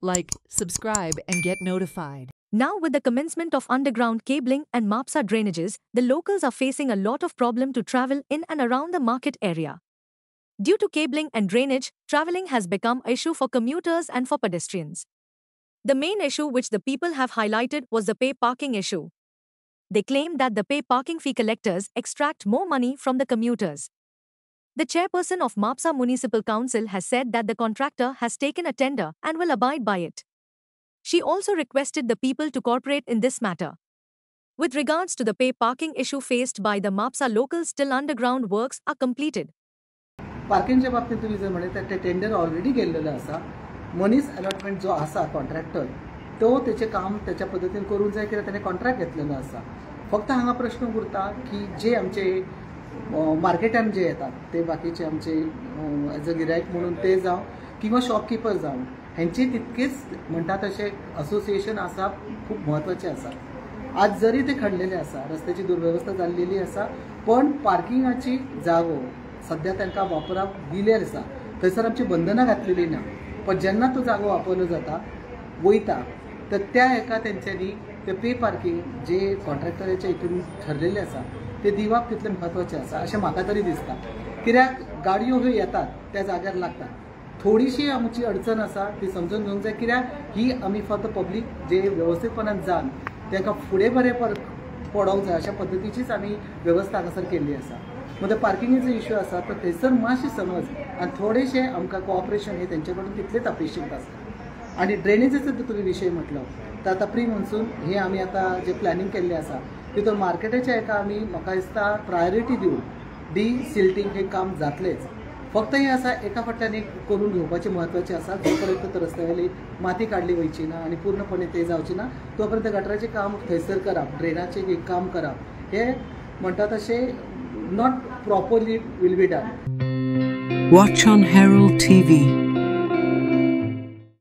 like, subscribe and get notified. Now with the commencement of underground cabling and MAPSA drainages, the locals are facing a lot of problem to travel in and around the market area. Due to cabling and drainage, traveling has become an issue for commuters and for pedestrians. The main issue which the people have highlighted was the pay parking issue. They claim that the pay parking fee collectors extract more money from the commuters. The chairperson of MAPSA Municipal Council has said that the contractor has taken a tender and will abide by it. She also requested the people to cooperate in this matter. With regards to the pay parking issue faced by the MAPSA locals till underground works are completed. पार्किंगच्या बाबतीत तुम्ही जर म्हणत ते tender already गेलेलं असा मनीस allotment जो असा कॉन्ट्रॅक्टर तो त्याचे काम त्याच्या पद्धतीने करून जाय किंवा त्याने कॉन्ट्रॅक्ट घेतलेलो असा फक्त हांगा प्रश्न उरता की जे आमचे मार्केटान जे येतात ते बाकीचे आमचे एज अ गिरायक म्हणून ते जावं किंवा शॉपकीपर जावं ह्यांची तितकेच म्हणतात तसे असोसिएशन असा खूप महत्त्वाचे असा आज जरी ते खणलेले असा रस्त्याची दुर्व्यवस्था जाल्लेली असा पण पार्किंगाची जागो सध्या त्यांना वापराक दिलेली आसा थंयसर आमची बंधनां घातलेली ना पण जेन्ना तो जागो वापरलो जाता वयता तर त्या एका तेंच्यांनी ते पे पार्किंग जे कॉन्ट्रॅक्टराच्या हितून ठरलेले आसा ते दिवप तितले म्हत्वाचे आसा अशें म्हाका तरी दिसता कित्याक गाडयो ह्यो येतात त्या जाग्यार लागतात थोडीशी आमची अडचण आसा ती समजून घेवंक जाय कित्याक ही आमी फक्त पब्लीक जे वेवस्थीतपणान जावन तांकां फुडें बरें पडोवंक जाय अशा पद्दतीचीच आमी वेवस्था हांगासर केल्ली आसा म्हणजे पार्किंगेचो इश्यू आसा तो थंयसर मातशें समज आनी थोडेशें आमकां कोऑपरेशन हे तेंचे कडून तितलेच अपेक्षीत आसता आनी ड्रेनेजीचो जर तुमी विशय म्हटलो तर आतां प्री मॉन्सून हे आमी आतां जे प्लॅनिंग केल्लें आसा तितून मार्केटाच्या हेका आमी म्हाका दिसता प्रायोरिटी दिवन सिल्टिंग हे काम जातलेंच फक्त हे आसा एका फाटल्यान एक करून घेवपाचें म्हत्वाचें आसा जो पर्यंत रस्त्यावेली माती काडली वयची ना आनी पूर्णपणे ते जावची ना तो पर्यंत गटराचें काम थंयसर करप ड्रेनाचें एक काम करप हे म्हणटा तशें not properly will be done. Watch on Herald TV.